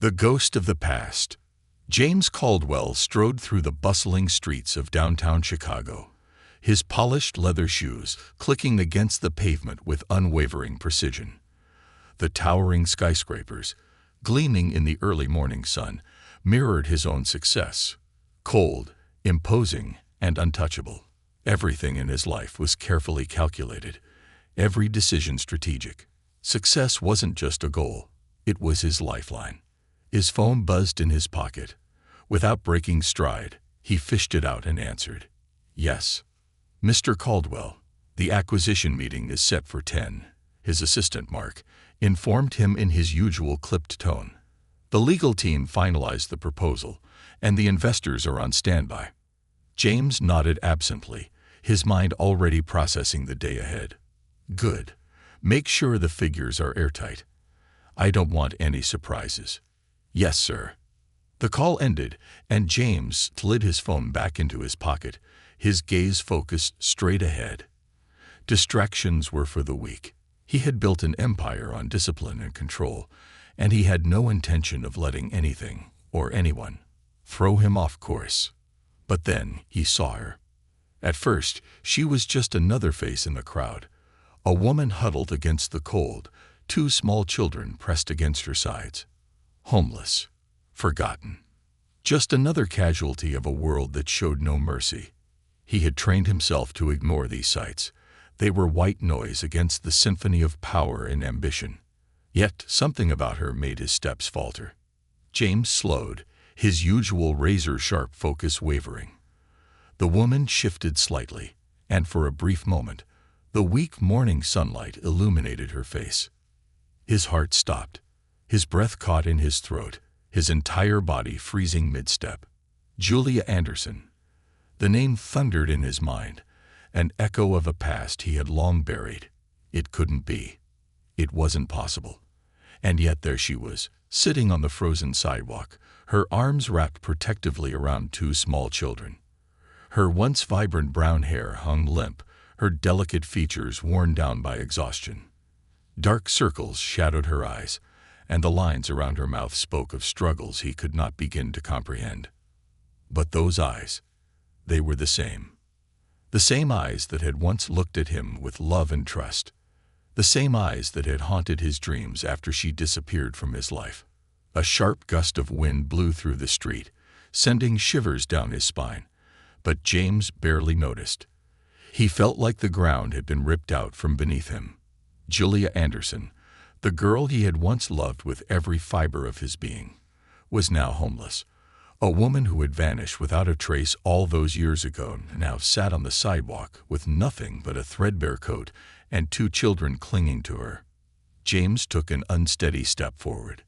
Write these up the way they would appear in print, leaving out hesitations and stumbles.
The ghost of the past. James Caldwell strode through the bustling streets of downtown Chicago, his polished leather shoes clicking against the pavement with unwavering precision. The towering skyscrapers, gleaming in the early morning sun, mirrored his own success. Cold, imposing, and untouchable. Everything in his life was carefully calculated, every decision strategic. Success wasn't just a goal, it was his lifeline. His phone buzzed in his pocket. Without breaking stride, he fished it out and answered. "Yes. Mr. Caldwell, the acquisition meeting is set for 10, his assistant, Mark, informed him in his usual clipped tone. The legal team finalized the proposal, and the investors are on standby. James nodded absently, his mind already processing the day ahead. Good. Make sure the figures are airtight. I don't want any surprises. Yes, sir. The call ended, and James slid his phone back into his pocket, his gaze focused straight ahead. Distractions were for the weak. He had built an empire on discipline and control, and he had no intention of letting anything, or anyone, throw him off course. But then he saw her. At first, she was just another face in the crowd, a woman huddled against the cold, two small children pressed against her sides. Homeless, forgotten. Just another casualty of a world that showed no mercy. He had trained himself to ignore these sights. They were white noise against the symphony of power and ambition. Yet something about her made his steps falter. James slowed, his usual razor-sharp focus wavering. The woman shifted slightly, and for a brief moment, the weak morning sunlight illuminated her face. His heart stopped, his breath caught in his throat, his entire body freezing mid-step. Julia Anderson. The name thundered in his mind, an echo of a past he had long buried. It couldn't be. It wasn't possible. And yet there she was, sitting on the frozen sidewalk, her arms wrapped protectively around two small children. Her once vibrant brown hair hung limp, her delicate features worn down by exhaustion. Dark circles shadowed her eyes, and the lines around her mouth spoke of struggles he could not begin to comprehend. But those eyes, they were the same. The same eyes that had once looked at him with love and trust. The same eyes that had haunted his dreams after she disappeared from his life. A sharp gust of wind blew through the street, sending shivers down his spine, but James barely noticed. He felt like the ground had been ripped out from beneath him. Julia Anderson, the girl he had once loved with every fiber of his being, was now homeless. A woman who had vanished without a trace all those years ago now sat on the sidewalk with nothing but a threadbare coat and two children clinging to her. James took an unsteady step forward.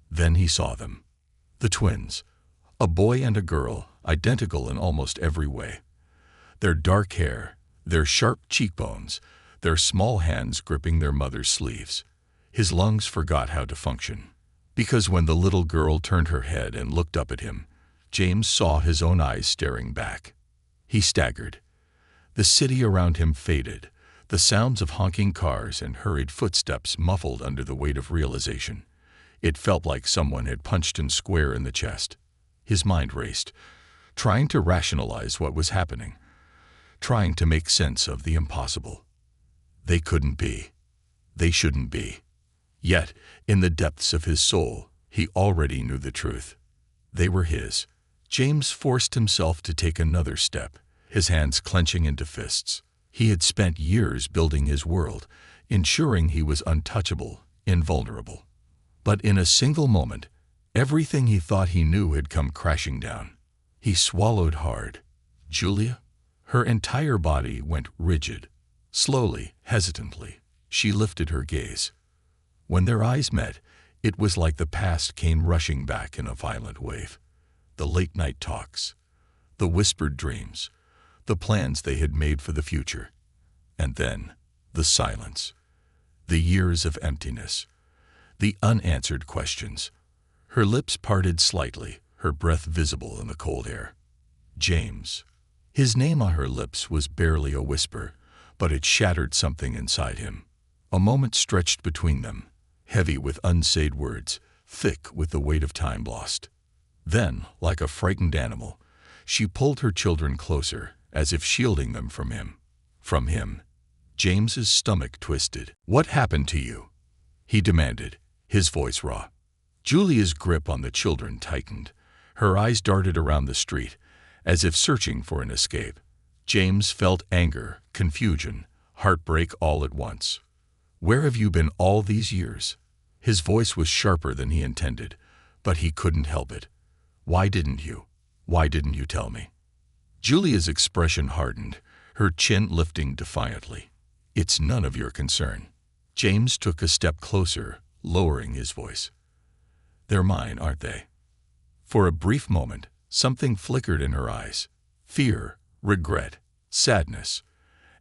Then he saw them. The twins, a boy and a girl, identical in almost every way. Their dark hair, their sharp cheekbones, their small hands gripping their mother's sleeves. His lungs forgot how to function. Because when the little girl turned her head and looked up at him, James saw his own eyes staring back. He staggered. The city around him faded, the sounds of honking cars and hurried footsteps muffled under the weight of realization. It felt like someone had punched him square in the chest. His mind raced, trying to rationalize what was happening, trying to make sense of the impossible. They couldn't be. They shouldn't be. Yet, in the depths of his soul, he already knew the truth. They were his. James forced himself to take another step, his hands clenching into fists. He had spent years building his world, ensuring he was untouchable, invulnerable. But in a single moment, everything he thought he knew had come crashing down. He swallowed hard. Julia? Her entire body went rigid. Slowly, hesitantly, she lifted her gaze. When their eyes met, it was like the past came rushing back in a violent wave. The late-night talks, the whispered dreams, the plans they had made for the future. And then, the silence, the years of emptiness, the unanswered questions. Her lips parted slightly, her breath visible in the cold air. James. His name on her lips was barely a whisper, but it shattered something inside him. A moment stretched between them, heavy with unsaid words, thick with the weight of time lost. Then, like a frightened animal, she pulled her children closer, as if shielding them from him. From him. James's stomach twisted. "What happened to you?" he demanded, his voice raw. Julia's grip on the children tightened. Her eyes darted around the street, as if searching for an escape. James felt anger, confusion, heartbreak all at once. "Where have you been all these years?" His voice was sharper than he intended, but he couldn't help it. "Why didn't you? Why didn't you tell me?" Julia's expression hardened, her chin lifting defiantly. "It's none of your concern." James took a step closer, lowering his voice. "They're mine, aren't they?" For a brief moment, something flickered in her eyes. Fear, regret, sadness.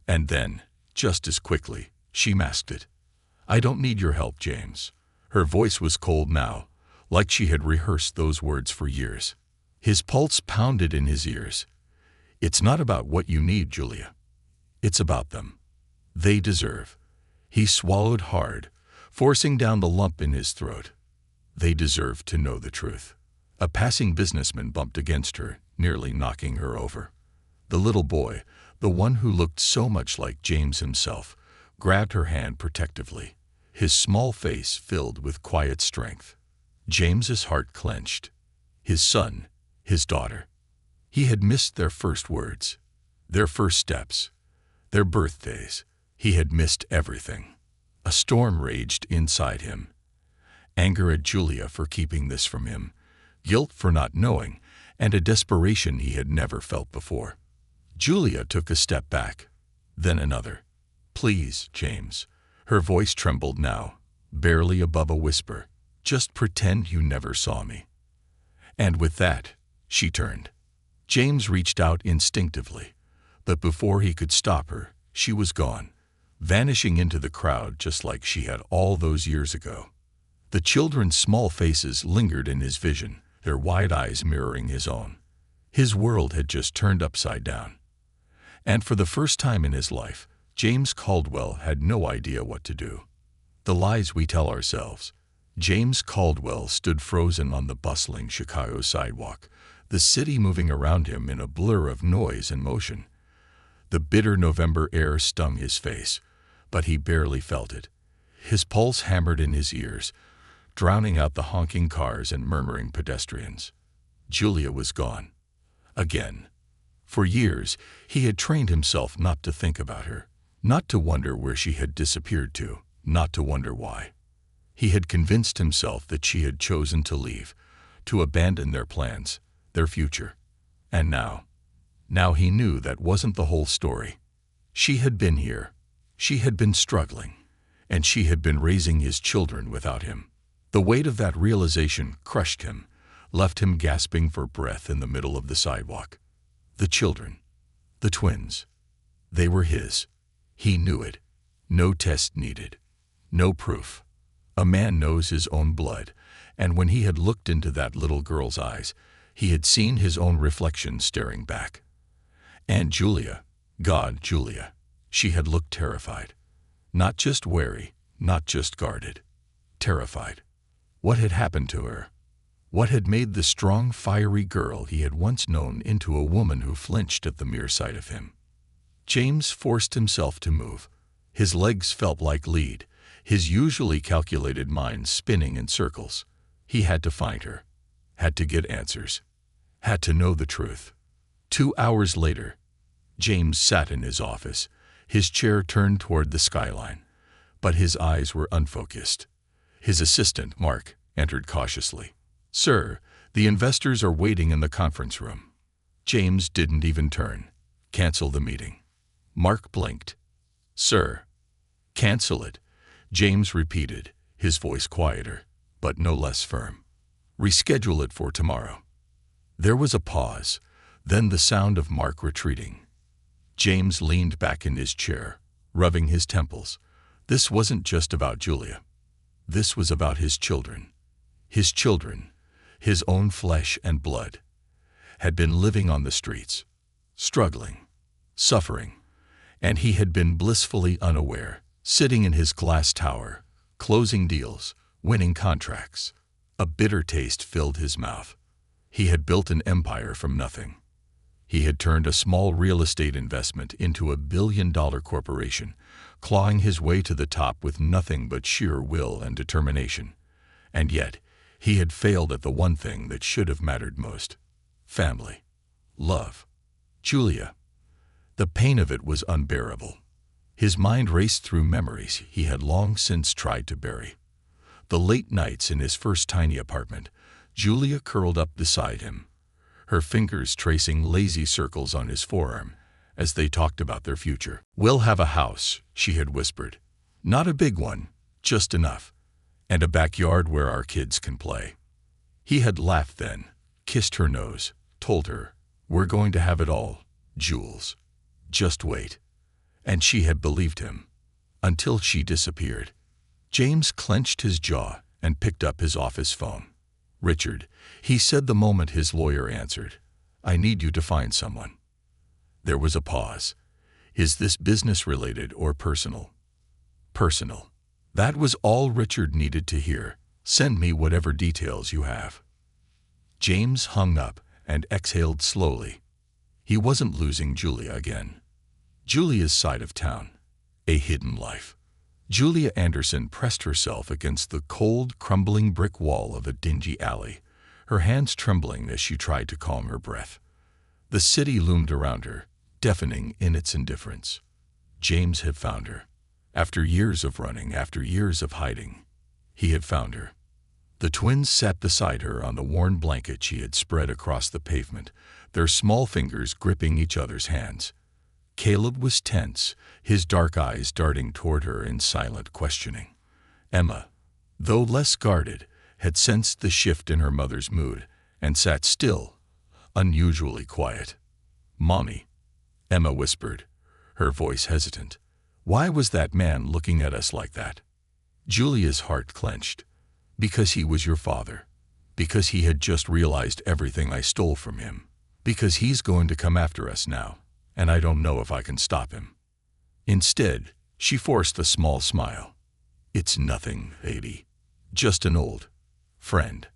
And then, just as quickly, she masked it. "I don't need your help, James." Her voice was cold now, like she had rehearsed those words for years. His pulse pounded in his ears. "It's not about what you need, Julia. It's about them. They deserve." He swallowed hard, forcing down the lump in his throat. They deserve to know the truth. A passing businessman bumped against her, nearly knocking her over. The little boy, the one who looked so much like James himself, grabbed her hand protectively, his small face filled with quiet strength. James's heart clenched. His son, his daughter. He had missed their first words, their first steps, their birthdays. He had missed everything. A storm raged inside him. Anger at Julia for keeping this from him, guilt for not knowing, and a desperation he had never felt before. Julia took a step back, then another. "Please, James." Her voice trembled now, barely above a whisper. "Just pretend you never saw me." And with that, she turned. James reached out instinctively, but before he could stop her, she was gone, vanishing into the crowd just like she had all those years ago. The children's small faces lingered in his vision, their wide eyes mirroring his own. His world had just turned upside down. And for the first time in his life, James Caldwell had no idea what to do. The lies we tell ourselves. James Caldwell stood frozen on the bustling Chicago sidewalk, the city moving around him in a blur of noise and motion. The bitter November air stung his face, but he barely felt it. His pulse hammered in his ears, drowning out the honking cars and murmuring pedestrians. Julia was gone. Again. For years, he had trained himself not to think about her, not to wonder where she had disappeared to, not to wonder why. He had convinced himself that she had chosen to leave, to abandon their plans, their future. And now he knew that wasn't the whole story. She had been here. She had been struggling. And she had been raising his children without him. The weight of that realization crushed him, left him gasping for breath in the middle of the sidewalk. The children. The twins. They were his. He knew it. No test needed. No proof. A man knows his own blood, and when he had looked into that little girl's eyes, he had seen his own reflection staring back. And Julia, God, Julia, she had looked terrified. Not just wary, not just guarded. Terrified. What had happened to her? What had made the strong, fiery girl he had once known into a woman who flinched at the mere sight of him? James forced himself to move. His legs felt like lead, his usually calculated mind spinning in circles. He had to find her, had to get answers, had to know the truth. 2 hours later, James sat in his office, his chair turned toward the skyline, but his eyes were unfocused. His assistant, Mark, entered cautiously. "Sir, the investors are waiting in the conference room." James didn't even turn. "Cancel the meeting." Mark blinked. "Sir." "Cancel it," James repeated, his voice quieter, but no less firm. "Reschedule it for tomorrow." There was a pause, then the sound of Mark retreating. James leaned back in his chair, rubbing his temples. This wasn't just about Julia. This was about his children. His children, his own flesh and blood, had been living on the streets, struggling, suffering, and he had been blissfully unaware, sitting in his glass tower, closing deals, winning contracts. A bitter taste filled his mouth. He had built an empire from nothing. He had turned a small real estate investment into a billion-dollar corporation, clawing his way to the top with nothing but sheer will and determination. And yet, he had failed at the one thing that should have mattered most: family. Love. Julia. The pain of it was unbearable. His mind raced through memories he had long since tried to bury. The late nights in his first tiny apartment, Julia curled up beside him, her fingers tracing lazy circles on his forearm as they talked about their future. "We'll have a house," she had whispered. "Not a big one, just enough. And a backyard where our kids can play." He had laughed then, kissed her nose, told her, "We're going to have it all, Jules. Just wait." And she had believed him, until she disappeared. James clenched his jaw and picked up his office phone. "Richard," he said the moment his lawyer answered, "I need you to find someone." There was a pause. "Is this business-related or personal?" "Personal." That was all Richard needed to hear. "Send me whatever details you have." James hung up and exhaled slowly. He wasn't losing Julia again. Julia's side of town. A hidden life. Julia Anderson pressed herself against the cold, crumbling brick wall of a dingy alley, her hands trembling as she tried to calm her breath. The city loomed around her, deafening in its indifference. James had found her. After years of running, after years of hiding, he had found her. The twins sat beside her on the worn blanket she had spread across the pavement, their small fingers gripping each other's hands. Caleb was tense, his dark eyes darting toward her in silent questioning. Emma, though less guarded, had sensed the shift in her mother's mood and sat still, unusually quiet. "Mommy," Emma whispered, her voice hesitant. "Why was that man looking at us like that?" Julia's heart clenched. "Because he was your father. Because he had just realized everything I stole from him. Because he's going to come after us now, and I don't know if I can stop him." Instead, she forced a small smile. "It's nothing, Adie. Just an old friend."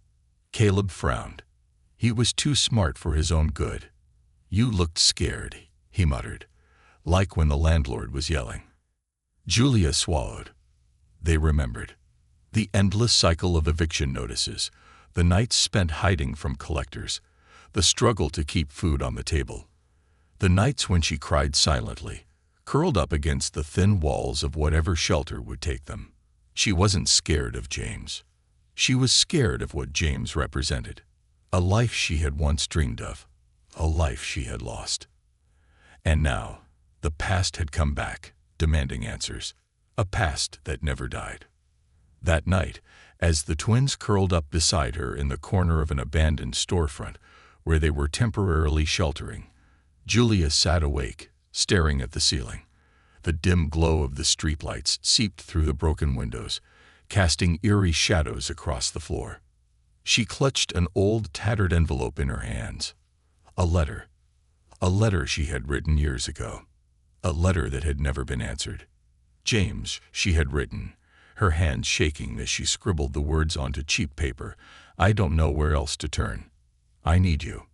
Caleb frowned. He was too smart for his own good. "You looked scared," he muttered, "like when the landlord was yelling." Julia swallowed. They remembered. The endless cycle of eviction notices, the nights spent hiding from collectors, the struggle to keep food on the table. The nights when she cried silently, curled up against the thin walls of whatever shelter would take them. She wasn't scared of James. She was scared of what James represented. A life she had once dreamed of. A life she had lost. And now, the past had come back, demanding answers. A past that never died. That night, as the twins curled up beside her in the corner of an abandoned storefront where they were temporarily sheltering, Julia sat awake, staring at the ceiling. The dim glow of the streetlights seeped through the broken windows, casting eerie shadows across the floor. She clutched an old, tattered envelope in her hands. A letter. A letter she had written years ago. A letter that had never been answered. "James," she had written, her hands shaking as she scribbled the words onto cheap paper. "I don't know where else to turn. I need you."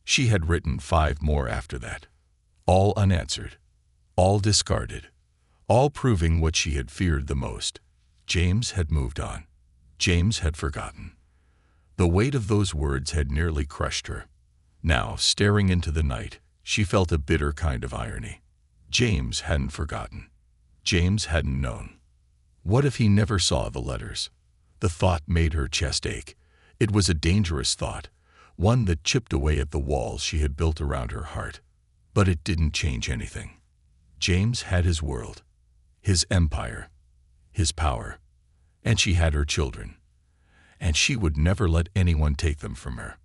She had written 5 more after that. All unanswered. All discarded. All proving what she had feared the most. James had moved on. James had forgotten. The weight of those words had nearly crushed her. Now, staring into the night, she felt a bitter kind of irony. James hadn't forgotten. James hadn't known. What if he never saw the letters? The thought made her chest ache. It was a dangerous thought, one that chipped away at the walls she had built around her heart. But it didn't change anything. James had his world, his empire, his power, and she had her children. And she would never let anyone take them from her.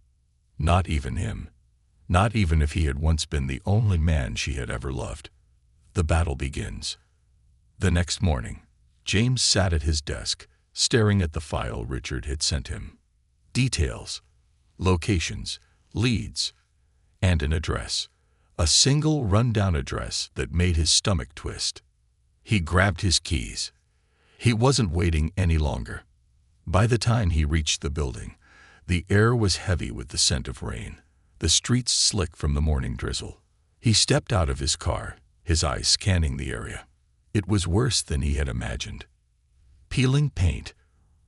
Not even him. Not even if he had once been the only man she had ever loved. The battle begins. The next morning, James sat at his desk, staring at the file Richard had sent him. Details, locations, leads, and an address. A single rundown address that made his stomach twist. He grabbed his keys. He wasn't waiting any longer. By the time he reached the building, the air was heavy with the scent of rain, the streets slick from the morning drizzle. He stepped out of his car, his eyes scanning the area. It was worse than he had imagined. Peeling paint,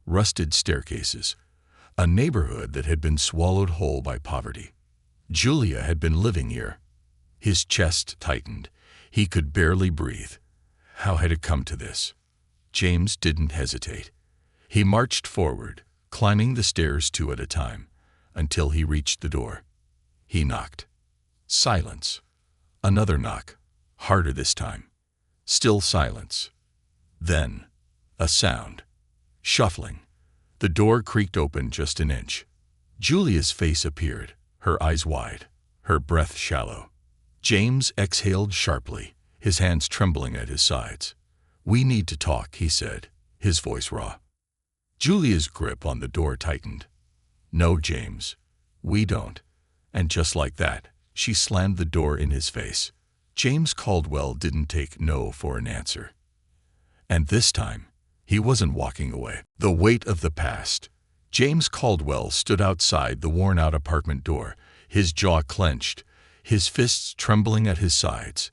rusted staircases, a neighborhood that had been swallowed whole by poverty. Julia had been living here. His chest tightened. He could barely breathe. How had it come to this? James didn't hesitate. He marched forward, climbing the stairs two at a time, until he reached the door. He knocked. Silence. Another knock, harder this time. Still silence. Then, a sound. Shuffling. The door creaked open just an inch. Julia's face appeared, her eyes wide, her breath shallow. James exhaled sharply, his hands trembling at his sides. "We need to talk," he said, his voice raw. Julia's grip on the door tightened. "No, James, we don't." And just like that, she slammed the door in his face. James Caldwell didn't take no for an answer. And this time, he wasn't walking away. The weight of the past. James Caldwell stood outside the worn-out apartment door, his jaw clenched, his fists trembling at his sides.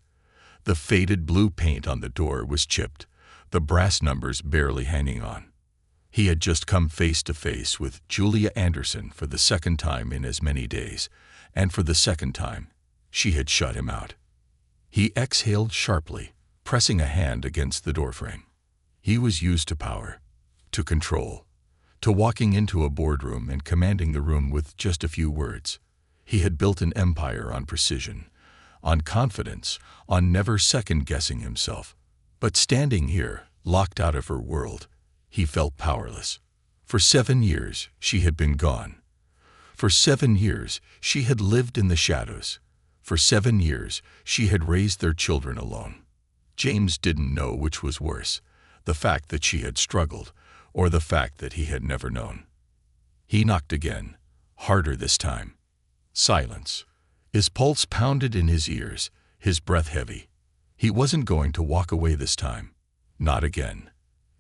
The faded blue paint on the door was chipped, the brass numbers barely hanging on. He had just come face to face with Julia Anderson for the second time in as many days, and for the second time, she had shut him out. He exhaled sharply, pressing a hand against the doorframe. He was used to power, to control, to walking into a boardroom and commanding the room with just a few words. He had built an empire on precision, on confidence, on never second-guessing himself. But standing here, locked out of her world, he felt powerless. For 7 years, she had been gone. For 7 years, she had lived in the shadows. For 7 years, she had raised their children alone. James didn't know which was worse, the fact that she had struggled, or the fact that he had never known. He knocked again, harder this time. Silence. His pulse pounded in his ears, his breath heavy. He wasn't going to walk away this time. Not again.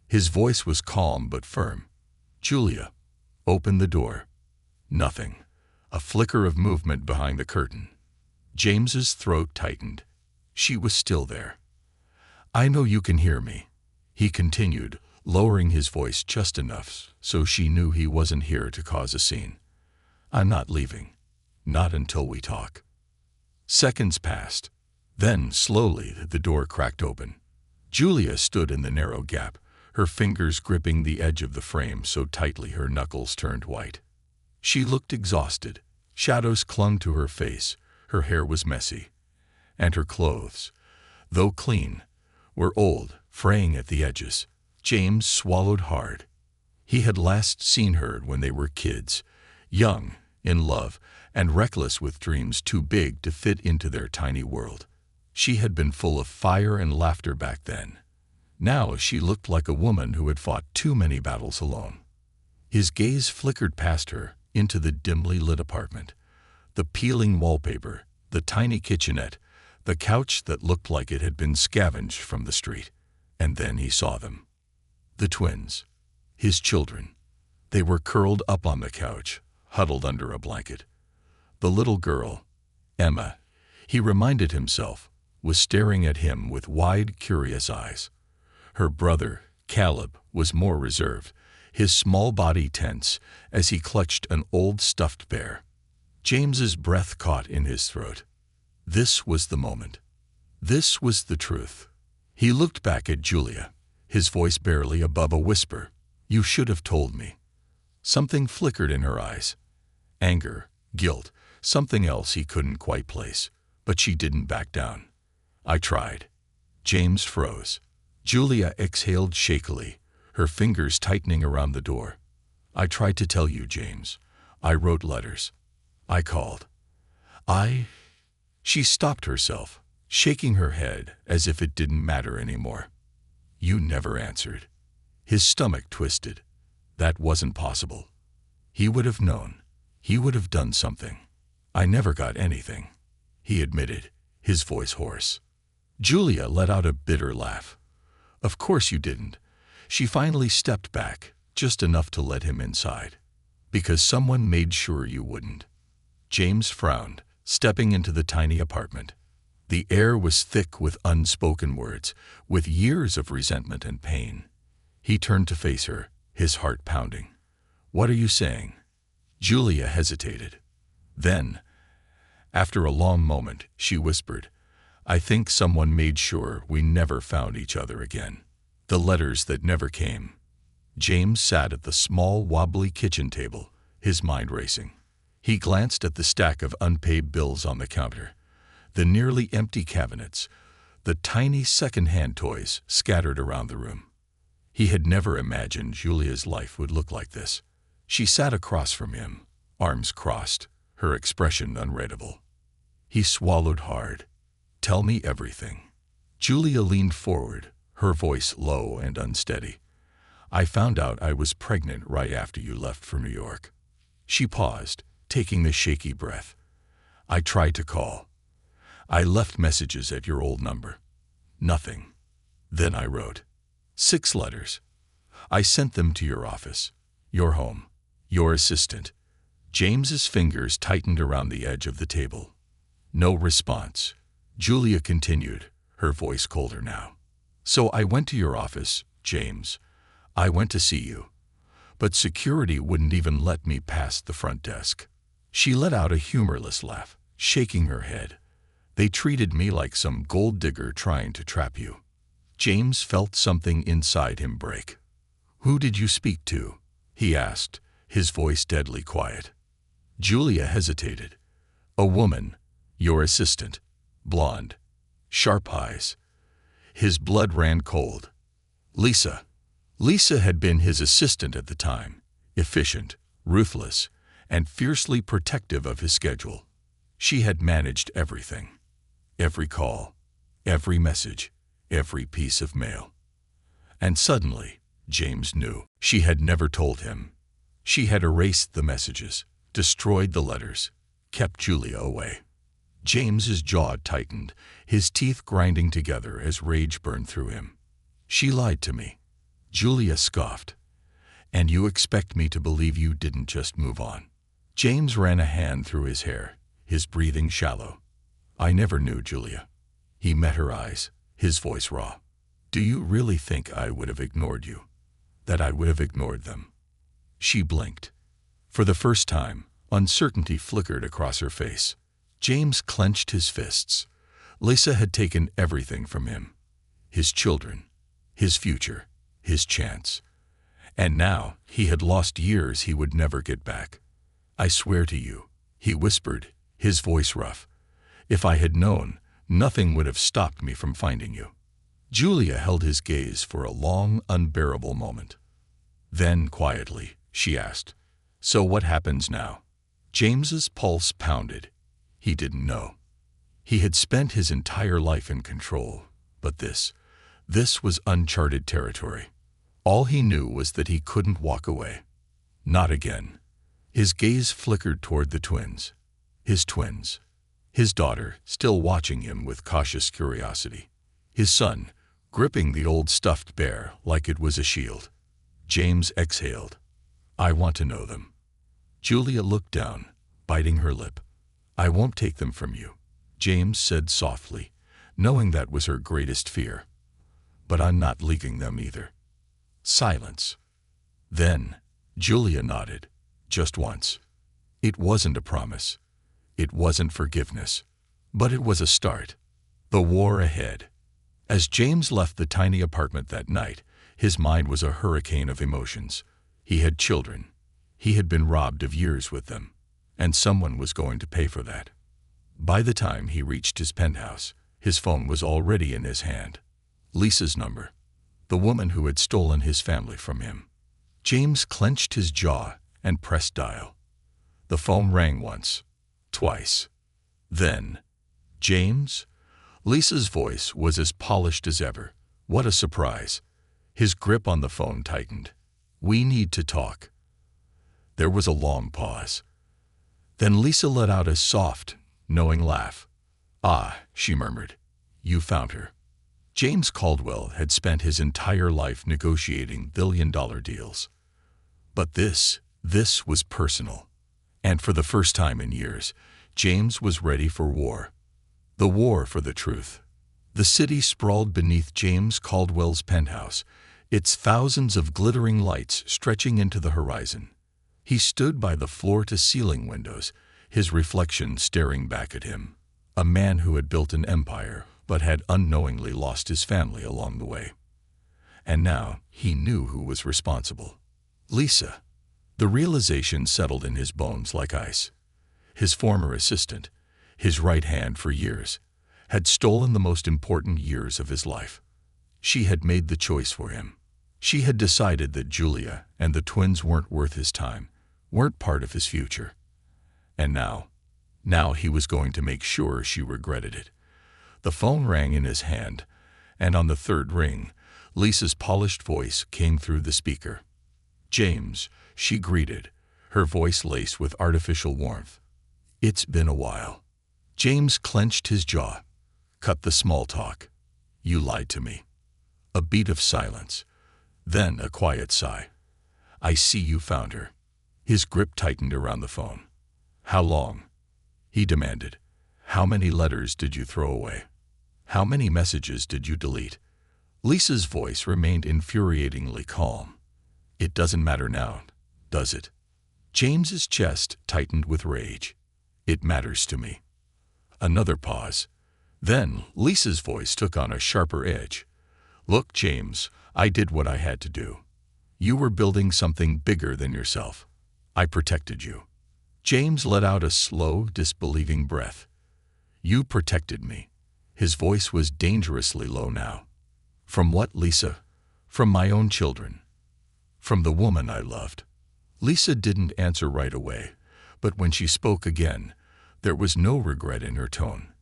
His voice was calm but firm. "Julia, open the door." Nothing. A flicker of movement behind the curtain. James's throat tightened. She was still there. "I know you can hear me," he continued, lowering his voice just enough so she knew he wasn't here to cause a scene. "I'm not leaving. Not until we talk." Seconds passed. Then, slowly, the door cracked open. Julia stood in the narrow gap, her fingers gripping the edge of the frame so tightly her knuckles turned white. She looked exhausted. Shadows clung to her face, her hair was messy. And her clothes, though clean, were old, fraying at the edges. James swallowed hard. He had last seen her when they were kids, young, in love, and reckless with dreams too big to fit into their tiny world. She had been full of fire and laughter back then. Now she looked like a woman who had fought too many battles alone. His gaze flickered past her into the dimly lit apartment. The peeling wallpaper, the tiny kitchenette, the couch that looked like it had been scavenged from the street. And then he saw them. The twins. His children. They were curled up on the couch, huddled under a blanket. The little girl, Emma, he reminded himself, was staring at him with wide, curious eyes. Her brother, Caleb, was more reserved, his small body tense as he clutched an old stuffed bear. James's breath caught in his throat. This was the moment. This was the truth. He looked back at Julia, his voice barely above a whisper. "You should have told me." Something flickered in her eyes. Anger, guilt, something else he couldn't quite place. But she didn't back down. "I tried." James froze. Julia exhaled shakily, her fingers tightening around the door. "I tried to tell you, James. I wrote letters. I called. She stopped herself, shaking her head as if it didn't matter anymore. "You never answered." His stomach twisted. That wasn't possible. He would have known. He would have done something. "I never got anything," he admitted, his voice hoarse. Julia let out a bitter laugh. "Of course you didn't." She finally stepped back, just enough to let him inside. Because someone made sure you wouldn't. James frowned, stepping into the tiny apartment. The air was thick with unspoken words, with years of resentment and pain. He turned to face her, his heart pounding. "What are you saying?" Julia hesitated. Then, after a long moment, she whispered, "I think someone made sure we never found each other again." The letters that never came. James sat at the small, wobbly kitchen table, his mind racing. He glanced at the stack of unpaid bills on the counter, the nearly empty cabinets, the tiny second-hand toys scattered around the room. He had never imagined Julia's life would look like this. She sat across from him, arms crossed, her expression unreadable. He swallowed hard. "Tell me everything." Julia leaned forward, her voice low and unsteady. "I found out I was pregnant right after you left for New York." She paused, taking the shaky breath. "I tried to call. I left messages at your old number. Nothing. Then I wrote 6 letters. I sent them to your office, your home, your assistant." James's fingers tightened around the edge of the table. No response. Julia continued, her voice colder now. "So I went to your office, James. I went to see you. But security wouldn't even let me past the front desk." She let out a humorless laugh, shaking her head. "They treated me like some gold digger trying to trap you." James felt something inside him break. "Who did you speak to?" he asked, his voice deadly quiet. Julia hesitated. "A woman, your assistant, blonde, sharp eyes." His blood ran cold. Lisa. Lisa had been his assistant at the time, efficient, ruthless, and fiercely protective of his schedule. She had managed everything. Every call, every message, every piece of mail. And suddenly, James knew. She had never told him. She had erased the messages, destroyed the letters, kept Julia away. James's jaw tightened, his teeth grinding together as rage burned through him. "She lied to me." Julia scoffed. "And you expect me to believe you didn't just move on?" James ran a hand through his hair, his breathing shallow. "I never knew, Julia." He met her eyes, his voice raw. "Do you really think I would have ignored you? That I would have ignored them?" She blinked. For the first time, uncertainty flickered across her face. James clenched his fists. Lisa had taken everything from him. His children, his future, his chance. And now he had lost years he would never get back. "I swear to you," he whispered, his voice rough. "If I had known, nothing would have stopped me from finding you." Julia held his gaze for a long, unbearable moment. Then, quietly, she asked, "So what happens now?" James's pulse pounded. He didn't know. He had spent his entire life in control, but this was uncharted territory. All he knew was that he couldn't walk away. Not again. His gaze flickered toward the twins. His twins. His daughter, still watching him with cautious curiosity. His son, gripping the old stuffed bear like it was a shield. James exhaled. "I want to know them." Julia looked down, biting her lip. "I won't take them from you," James said softly, knowing that was her greatest fear. "But I'm not leaving them either." Silence. Then, Julia nodded, just once. It wasn't a promise. It wasn't forgiveness. But it was a start. The war ahead. As James left the tiny apartment that night, his mind was a hurricane of emotions. He had children. He had been robbed of years with them. And someone was going to pay for that. By the time he reached his penthouse, his phone was already in his hand. Lisa's number. The woman who had stolen his family from him. James clenched his jaw and pressed dial. The phone rang once, twice. Then, "James?" Lisa's voice was as polished as ever. What a surprise. His grip on the phone tightened. "We need to talk." There was a long pause. Then Lisa let out a soft, knowing laugh. "Ah," she murmured, "you found her." James Caldwell had spent his entire life negotiating billion-dollar deals. But this was personal. And for the first time in years, James was ready for war. The war for the truth. The city sprawled beneath James Caldwell's penthouse, its thousands of glittering lights stretching into the horizon. He stood by the floor-to-ceiling windows, his reflection staring back at him. A man who had built an empire, but had unknowingly lost his family along the way. And now he knew who was responsible. Lisa. The realization settled in his bones like ice. His former assistant, his right hand for years, had stolen the most important years of his life. She had made the choice for him. She had decided that Julia and the twins weren't worth his time, weren't part of his future. And now he was going to make sure she regretted it. The phone rang in his hand, and on the third ring, Lisa's polished voice came through the speaker. "James," she greeted, her voice laced with artificial warmth. "It's been a while." James clenched his jaw. "Cut the small talk. You lied to me." A beat of silence, then a quiet sigh. "I see you found her." His grip tightened around the phone. "How long?" he demanded. "How many letters did you throw away? How many messages did you delete?" Lisa's voice remained infuriatingly calm. "It doesn't matter now, does it?" James's chest tightened with rage. "It matters to me." Another pause. Then Lisa's voice took on a sharper edge. "Look, James, I did what I had to do. You were building something bigger than yourself. I protected you." James let out a slow, disbelieving breath. "You protected me." His voice was dangerously low now. "From what, Lisa?" "From my own children. From the woman I loved." Lisa didn't answer right away, but when she spoke again, there was no regret in her tone.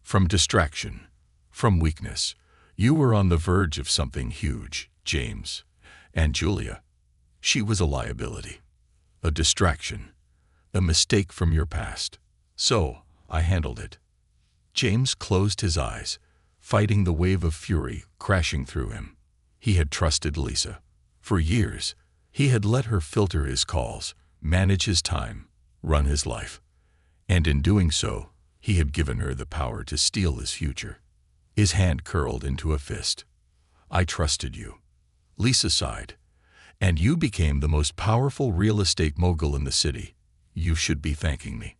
"From distraction. From weakness. You were on the verge of something huge, James. And Julia. She was a liability. A distraction. A mistake from your past. So, I handled it." James closed his eyes, fighting the wave of fury crashing through him. He had trusted Lisa. For years, he had let her filter his calls, manage his time, run his life. And in doing so, he had given her the power to steal his future. His hand curled into a fist. "I trusted you." Lisa sighed. "And you became the most powerful real estate mogul in the city. You should be thanking me."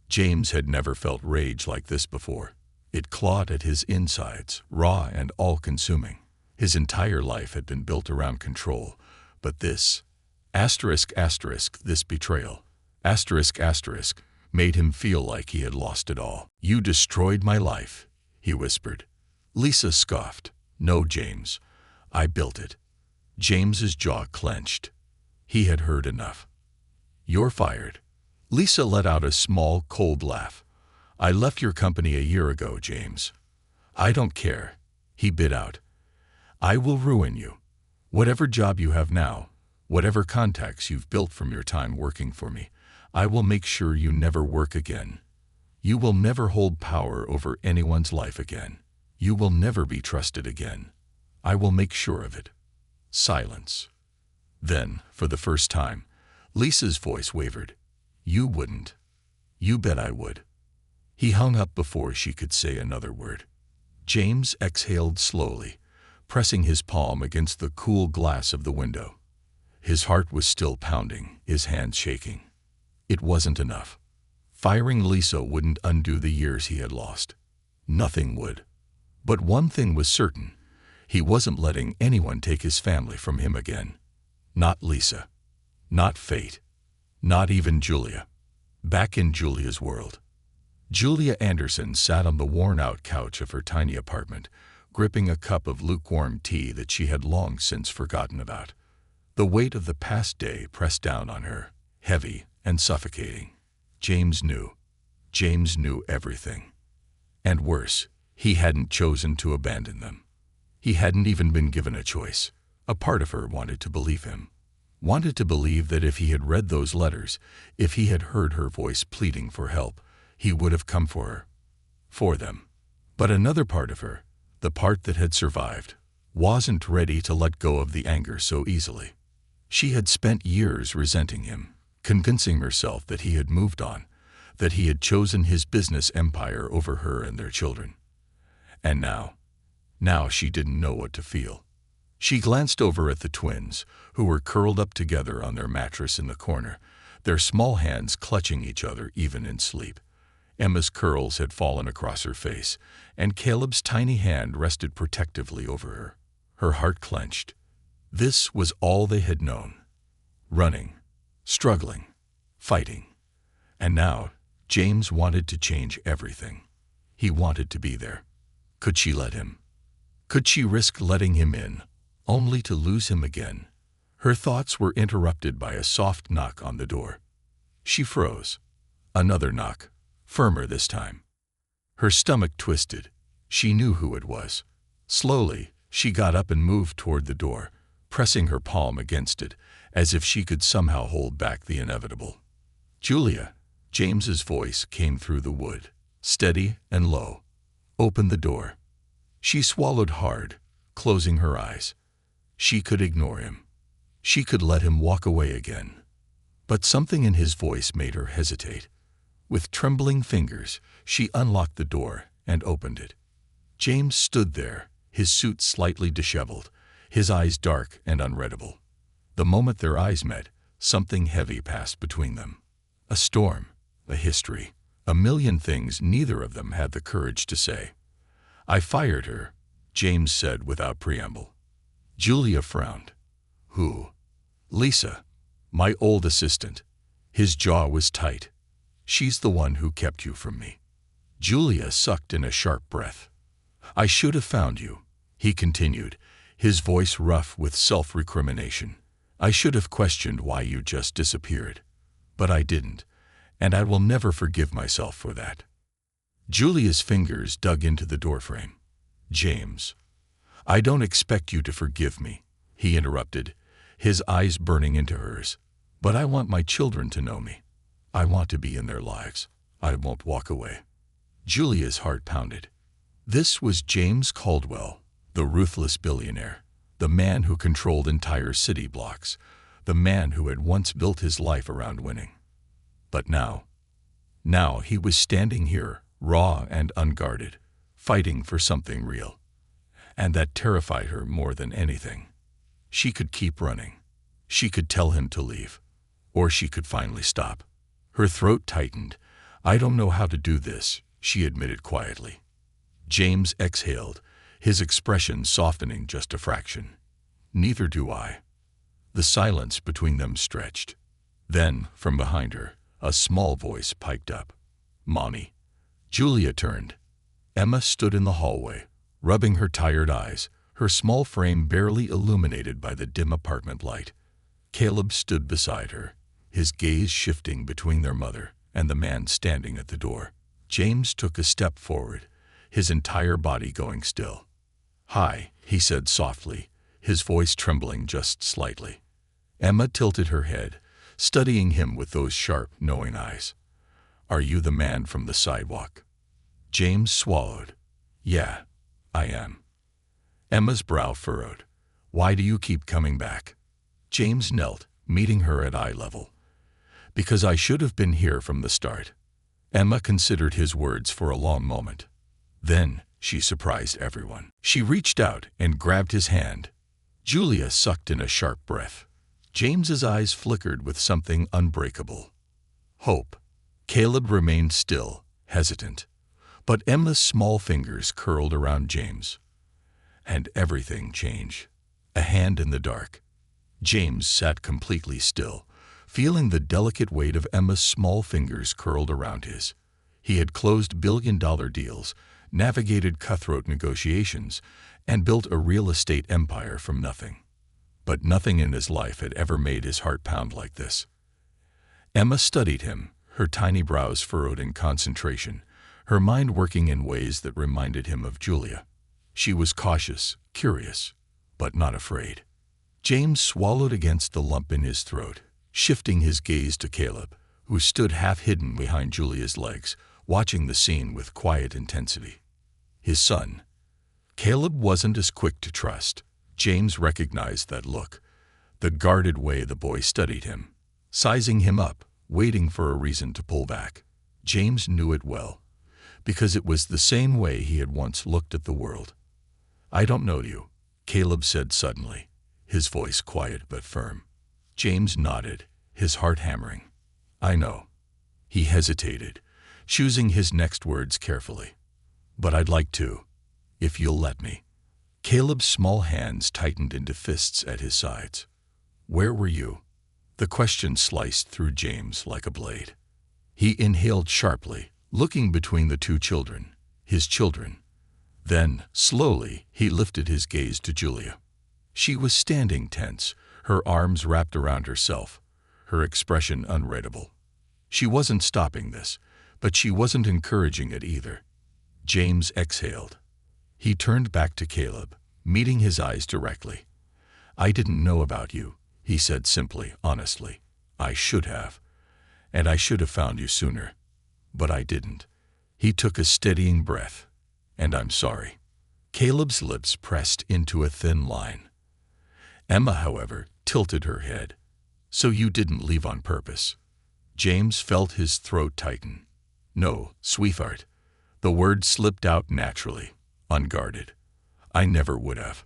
James had never felt rage like this before. It clawed at his insides, raw and all-consuming. His entire life had been built around control. But this, this betrayal, made him feel like he had lost it all. "You destroyed my life," he whispered. Lisa scoffed. "No, James. I built it." James's jaw clenched. He had heard enough. "You're fired." Lisa let out a small, cold laugh. "I left your company a year ago, James." "I don't care," he bit out. "I will ruin you. Whatever job you have now, whatever contacts you've built from your time working for me, I will make sure you never work again. You will never hold power over anyone's life again. You will never be trusted again. I will make sure of it." Silence. Then, for the first time, Lisa's voice wavered. "You wouldn't." "You bet I would." He hung up before she could say another word. James exhaled slowly, pressing his palm against the cool glass of the window. His heart was still pounding, his hands shaking. It wasn't enough. Firing Lisa wouldn't undo the years he had lost. Nothing would. But one thing was certain. He wasn't letting anyone take his family from him again. Not Lisa. Not fate. Not even Julia. Back in Julia's world. Julia Anderson sat on the worn-out couch of her tiny apartment, gripping a cup of lukewarm tea that she had long since forgotten about. The weight of the past day pressed down on her, heavy and suffocating. James knew. James knew everything. And worse, he hadn't chosen to abandon them. He hadn't even been given a choice. A part of her wanted to believe him. Wanted to believe that if he had read those letters, if he had heard her voice pleading for help, he would have come for her. For them. But another part of her, the part that had survived, wasn't ready to let go of the anger so easily. She had spent years resenting him, convincing herself that he had moved on, that he had chosen his business empire over her and their children. And now she didn't know what to feel. She glanced over at the twins, who were curled up together on their mattress in the corner, their small hands clutching each other even in sleep. Emma's curls had fallen across her face, and Caleb's tiny hand rested protectively over her. Her heart clenched. This was all they had known. Running, struggling, fighting. And now, James wanted to change everything. He wanted to be there. Could she let him? Could she risk letting him in, only to lose him again? Her thoughts were interrupted by a soft knock on the door. She froze. Another knock, firmer this time. Her stomach twisted. She knew who it was. Slowly, she got up and moved toward the door, pressing her palm against it, as if she could somehow hold back the inevitable. "Julia," James's voice came through the wood, steady and low. "Open the door." She swallowed hard, closing her eyes. She could ignore him. She could let him walk away again. But something in his voice made her hesitate. With trembling fingers, she unlocked the door and opened it. James stood there, his suit slightly disheveled, his eyes dark and unreadable. The moment their eyes met, something heavy passed between them. A storm, a history, a million things neither of them had the courage to say. "I fired her," James said without preamble. Julia frowned. "Who?" "Lisa, my old assistant." His jaw was tight. "She's the one who kept you from me." Julia sucked in a sharp breath. "I should have found you," he continued, his voice rough with self-recrimination. "I should have questioned why you just disappeared. But I didn't, and I will never forgive myself for that." Julia's fingers dug into the doorframe. "James, I don't expect you to forgive me," he interrupted, his eyes burning into hers. "But I want my children to know me. I want to be in their lives. I won't walk away." Julia's heart pounded. This was James Caldwell, the ruthless billionaire, the man who controlled entire city blocks, the man who had once built his life around winning. But now he was standing here, raw and unguarded, fighting for something real. And that terrified her more than anything. She could keep running. She could tell him to leave. Or she could finally stop. Her throat tightened. "I don't know how to do this," she admitted quietly. James exhaled, his expression softening just a fraction. "Neither do I." The silence between them stretched. Then, from behind her, a small voice piped up. "Mommy." Julia turned. Emma stood in the hallway, rubbing her tired eyes, her small frame barely illuminated by the dim apartment light. Caleb stood beside her, his gaze shifting between their mother and the man standing at the door. James took a step forward, his entire body going still. "Hi," he said softly, his voice trembling just slightly. Emma tilted her head, studying him with those sharp, knowing eyes. "Are you the man from the sidewalk?" James swallowed. "Yeah, I am." Emma's brow furrowed. "Why do you keep coming back?" James knelt, meeting her at eye level. "Because I should have been here from the start." Emma considered his words for a long moment. Then she surprised everyone. She reached out and grabbed his hand. Julia sucked in a sharp breath. James's eyes flickered with something unbreakable. Hope. Caleb remained still, hesitant. But Emma's small fingers curled around James. And everything changed. A hand in the dark. James sat completely still, feeling the delicate weight of Emma's small fingers curled around his. He had closed billion-dollar deals, navigated cutthroat negotiations, and built a real estate empire from nothing. But nothing in his life had ever made his heart pound like this. Emma studied him, her tiny brows furrowed in concentration, her mind working in ways that reminded him of Julia. She was cautious, curious, but not afraid. James swallowed against the lump in his throat, shifting his gaze to Caleb, who stood half-hidden behind Julia's legs, watching the scene with quiet intensity. His son. Caleb wasn't as quick to trust. James recognized that look, the guarded way the boy studied him, sizing him up, waiting for a reason to pull back. James knew it well, because it was the same way he had once looked at the world. "I don't know you," Caleb said suddenly, his voice quiet but firm. James nodded, his heart hammering. "I know." He hesitated, choosing his next words carefully. "But I'd like to, if you'll let me." Caleb's small hands tightened into fists at his sides. "Where were you?" The question sliced through James like a blade. He inhaled sharply, looking between the two children, his children. Then, slowly, he lifted his gaze to Julia. She was standing tense, her arms wrapped around herself, her expression unreadable. She wasn't stopping this, but she wasn't encouraging it either. James exhaled. He turned back to Caleb, meeting his eyes directly. "I didn't know about you," he said simply, honestly. "I should have. And I should have found you sooner. But I didn't." He took a steadying breath. "And I'm sorry." Caleb's lips pressed into a thin line. Emma, however, tilted her head. "So you didn't leave on purpose?" James felt his throat tighten. "No, sweetheart." The word slipped out naturally, unguarded. "I never would have."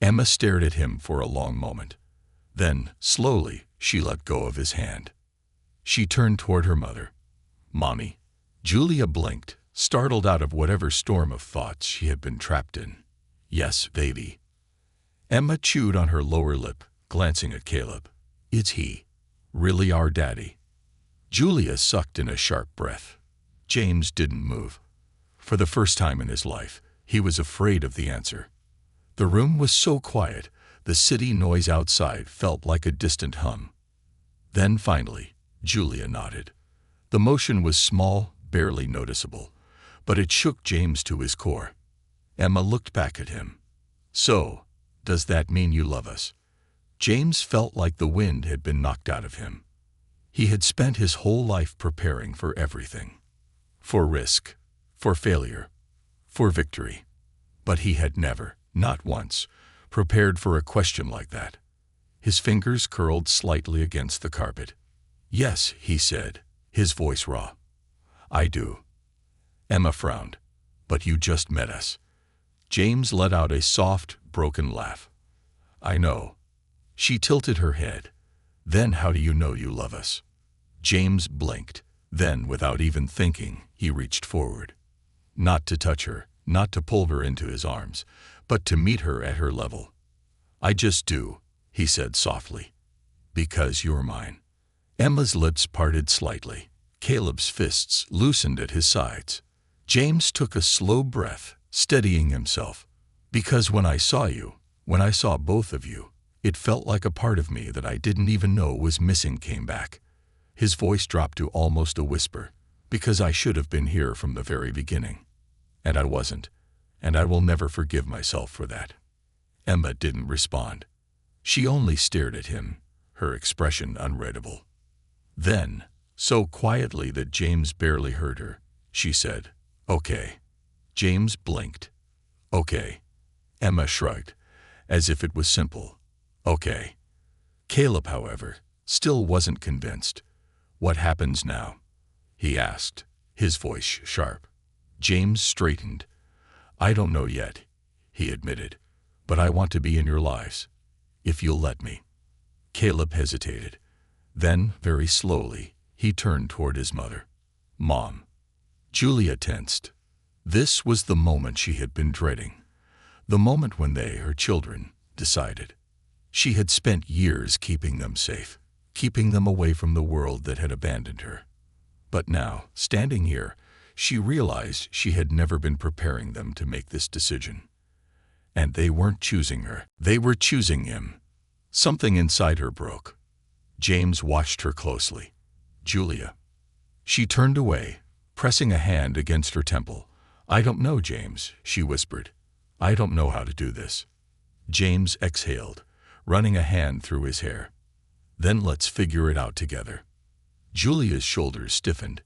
Emma stared at him for a long moment. Then, slowly, she let go of his hand. She turned toward her mother. "Mommy." Julia blinked, startled out of whatever storm of thoughts she had been trapped in. "Yes, baby." Emma chewed on her lower lip, glancing at Caleb. "Is he really our daddy?" Julia sucked in a sharp breath. James didn't move. For the first time in his life, he was afraid of the answer. The room was so quiet, the city noise outside felt like a distant hum. Then finally, Julia nodded. The motion was small, barely noticeable, but it shook James to his core. Emma looked back at him. "So, does that mean you love us?" James felt like the wind had been knocked out of him. He had spent his whole life preparing for everything. For risk, for failure, for victory. But he had never, not once, prepared for a question like that. His fingers curled slightly against the carpet. "Yes," he said, his voice raw. "I do." Emma frowned. "But you just met us." James let out a soft, broken laugh. "I know." She tilted her head. "Then how do you know you love us?" James blinked. Then, without even thinking, he reached forward. Not to touch her, not to pull her into his arms, but to meet her at her level. "I just do," he said softly. "Because you're mine." Emma's lips parted slightly. Caleb's fists loosened at his sides. James took a slow breath, steadying himself. "Because when I saw you, when I saw both of you, it felt like a part of me that I didn't even know was missing came back." His voice dropped to almost a whisper. "Because I should have been here from the very beginning. And I wasn't. And I will never forgive myself for that." Emma didn't respond. She only stared at him, her expression unreadable. Then, so quietly that James barely heard her, she said, "Okay." James blinked. "Okay." Emma shrugged, as if it was simple. "Okay." Caleb, however, still wasn't convinced. "What happens now?" he asked, his voice sharp. James straightened. "I don't know yet," he admitted, "but I want to be in your lives, if you'll let me." Caleb hesitated. Then, very slowly, he turned toward his mother. "Mom." Julia tensed. This was the moment she had been dreading. The moment when they, her children, decided. She had spent years keeping them safe, keeping them away from the world that had abandoned her. But now, standing here, she realized she had never been preparing them to make this decision. And they weren't choosing her. They were choosing him. Something inside her broke. James watched her closely. "Julia." She turned away, pressing a hand against her temple. "I don't know, James," she whispered. "I don't know how to do this." James exhaled, running a hand through his hair. "Then let's figure it out together." Julia's shoulders stiffened.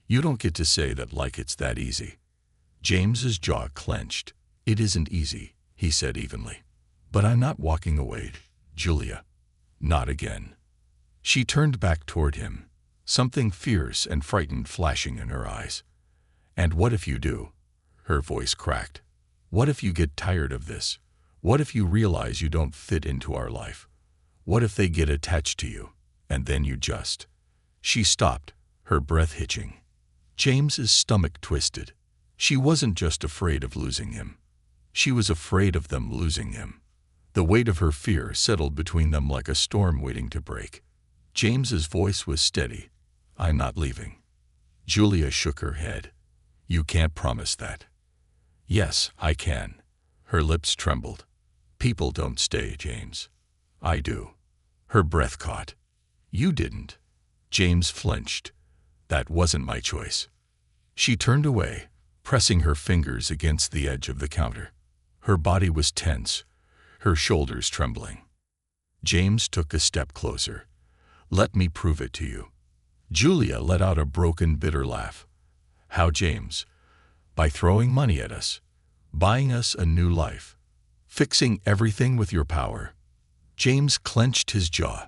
"You don't get to say that like it's that easy." James's jaw clenched. "It isn't easy," he said evenly. "But I'm not walking away, Julia." Not again. She turned back toward him, something fierce and frightened flashing in her eyes. And what if you do? Her voice cracked. What if you get tired of this? What if you realize you don't fit into our life? What if they get attached to you, and then you just... She stopped, her breath hitching. James's stomach twisted. She wasn't just afraid of losing him. She was afraid of them losing him. The weight of her fear settled between them like a storm waiting to break. James's voice was steady. I'm not leaving. Julia shook her head. You can't promise that. Yes, I can. Her lips trembled. People don't stay, James. I do. Her breath caught. You didn't. James flinched. That wasn't my choice. She turned away, pressing her fingers against the edge of the counter. Her body was tense, her shoulders trembling. James took a step closer. Let me prove it to you. Julia let out a broken, bitter laugh. How, James? By throwing money at us, buying us a new life, fixing everything with your power. James clenched his jaw.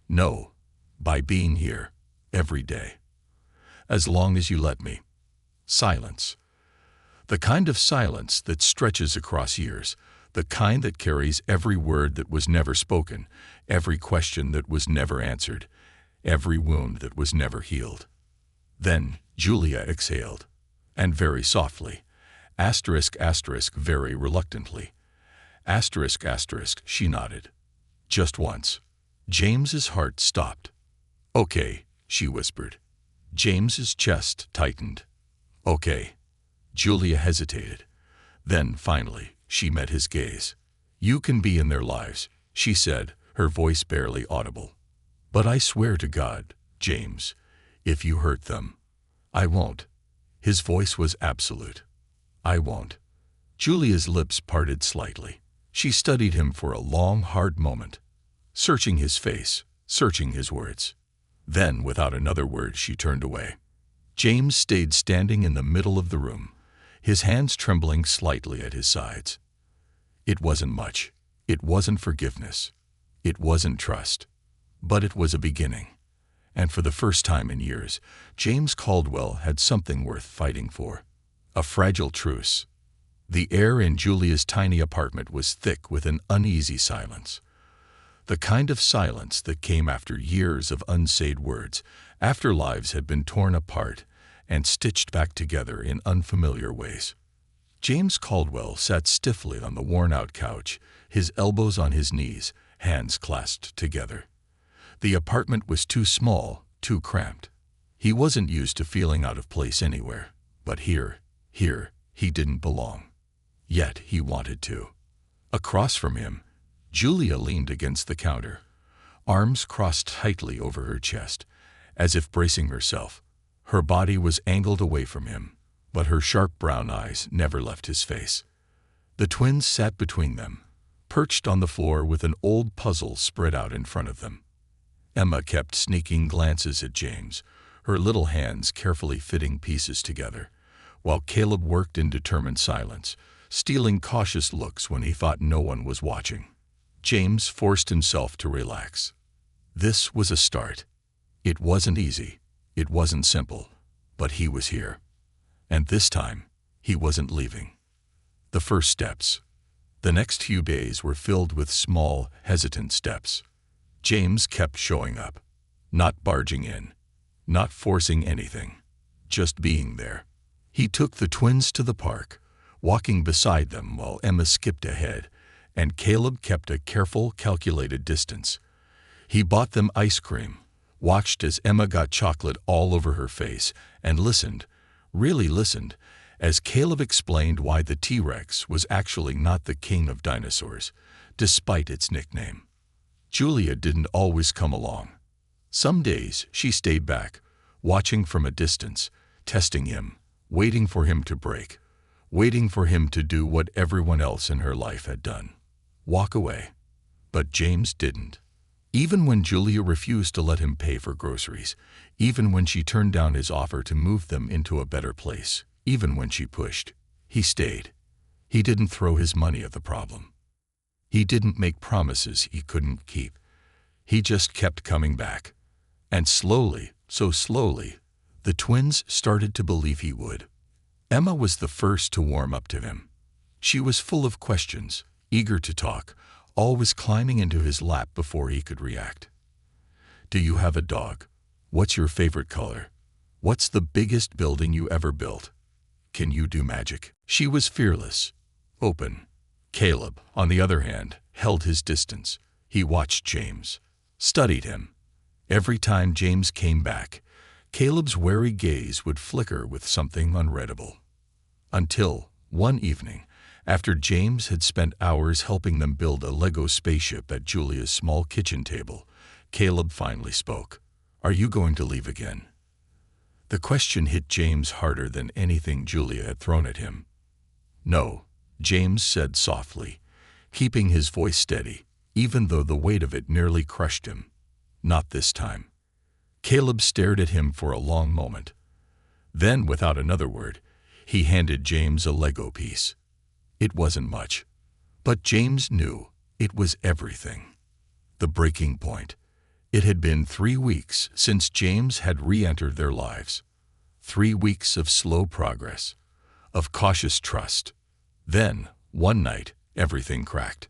No, by being here, every day. As long as you let me. Silence. The kind of silence that stretches across years, the kind that carries every word that was never spoken, every question that was never answered, every wound that was never healed. Then Julia exhaled, and very softly, asterisk, very reluctantly. Asterisk, she nodded. Just once. James's heart stopped. Okay, she whispered. James's chest tightened. Okay. Julia hesitated. Then, finally, she met his gaze. You can be in their lives, she said, her voice barely audible. But I swear to God, James, if you hurt them, I won't. His voice was absolute. I won't. Julia's lips parted slightly. She studied him for a long, hard moment, searching his face, searching his words. Then, without another word, she turned away. James stayed standing in the middle of the room, his hands trembling slightly at his sides. It wasn't much. It wasn't forgiveness. It wasn't trust. But it was a beginning. And for the first time in years, James Caldwell had something worth fighting for. A fragile truce. The air in Julia's tiny apartment was thick with an uneasy silence. The kind of silence that came after years of unsaid words, after lives had been torn apart and stitched back together in unfamiliar ways. James Caldwell sat stiffly on the worn-out couch, his elbows on his knees, hands clasped together. The apartment was too small, too cramped. He wasn't used to feeling out of place anywhere, but here, he didn't belong. Yet he wanted to. Across from him, Julia leaned against the counter, arms crossed tightly over her chest, as if bracing herself. Her body was angled away from him, but her sharp brown eyes never left his face. The twins sat between them, perched on the floor with an old puzzle spread out in front of them. Emma kept sneaking glances at James, her little hands carefully fitting pieces together, while Caleb worked in determined silence, stealing cautious looks when he thought no one was watching. James forced himself to relax. This was a start. It wasn't easy. It wasn't simple. But he was here. And this time, he wasn't leaving. The first steps. The next few days were filled with small, hesitant steps. James kept showing up. Not barging in. Not forcing anything. Just being there. He took the twins to the park, walking beside them while Emma skipped ahead, and Caleb kept a careful, calculated distance. He bought them ice cream, watched as Emma got chocolate all over her face, and listened, really listened, as Caleb explained why the T-Rex was actually not the king of dinosaurs, despite its nickname. Julia didn't always come along. Some days she stayed back, watching from a distance, testing him, waiting for him to break, waiting for him to do what everyone else in her life had done. Walk away. But James didn't. Even when Julia refused to let him pay for groceries, even when she turned down his offer to move them into a better place, even when she pushed, he stayed. He didn't throw his money at the problem. He didn't make promises he couldn't keep. He just kept coming back. And slowly, so slowly, the twins started to believe he would. Emma was the first to warm up to him. She was full of questions, eager to talk, always climbing into his lap before he could react. Do you have a dog? What's your favorite color? What's the biggest building you ever built? Can you do magic? She was fearless, open. Caleb, on the other hand, held his distance. He watched James, studied him. Every time James came back, Caleb's wary gaze would flicker with something unreadable. Until, one evening, after James had spent hours helping them build a Lego spaceship at Julia's small kitchen table, Caleb finally spoke. Are you going to leave again? The question hit James harder than anything Julia had thrown at him. No, James said softly, keeping his voice steady, even though the weight of it nearly crushed him. Not this time. Caleb stared at him for a long moment. Then, without another word, he handed James a Lego piece. It wasn't much, but James knew it was everything. The breaking point. It had been 3 weeks since James had re-entered their lives. 3 weeks of slow progress, of cautious trust. Then, one night, everything cracked.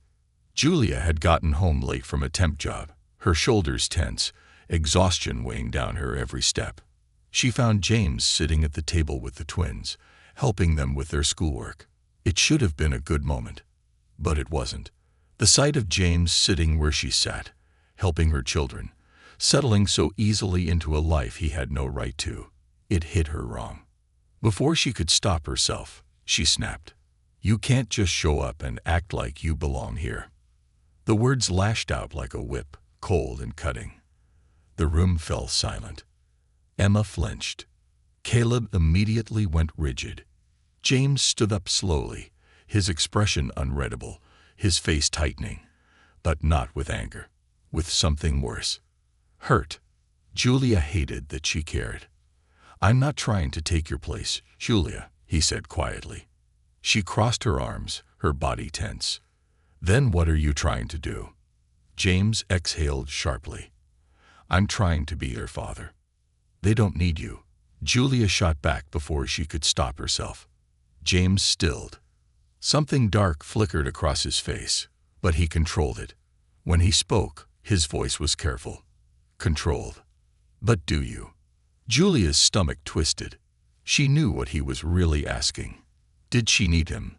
Julia had gotten home late from a temp job, her shoulders tense, exhaustion weighing down her every step. She found James sitting at the table with the twins, helping them with their schoolwork. It should have been a good moment, but it wasn't. The sight of James sitting where she sat, helping her children, settling so easily into a life he had no right to, it hit her wrong. Before she could stop herself, she snapped. You can't just show up and act like you belong here. The words lashed out like a whip, cold and cutting. The room fell silent. Emma flinched. Caleb immediately went rigid. James stood up slowly, his expression unreadable, his face tightening, but not with anger, with something worse. Hurt. Julia hated that she cared. I'm not trying to take your place, Julia, he said quietly. She crossed her arms, her body tense. Then what are you trying to do? James exhaled sharply. I'm trying to be their father. They don't need you. Julia shot back before she could stop herself. James stilled. Something dark flickered across his face, but he controlled it. When he spoke, his voice was careful, controlled. But do you? Julia's stomach twisted. She knew what he was really asking. Did she need him?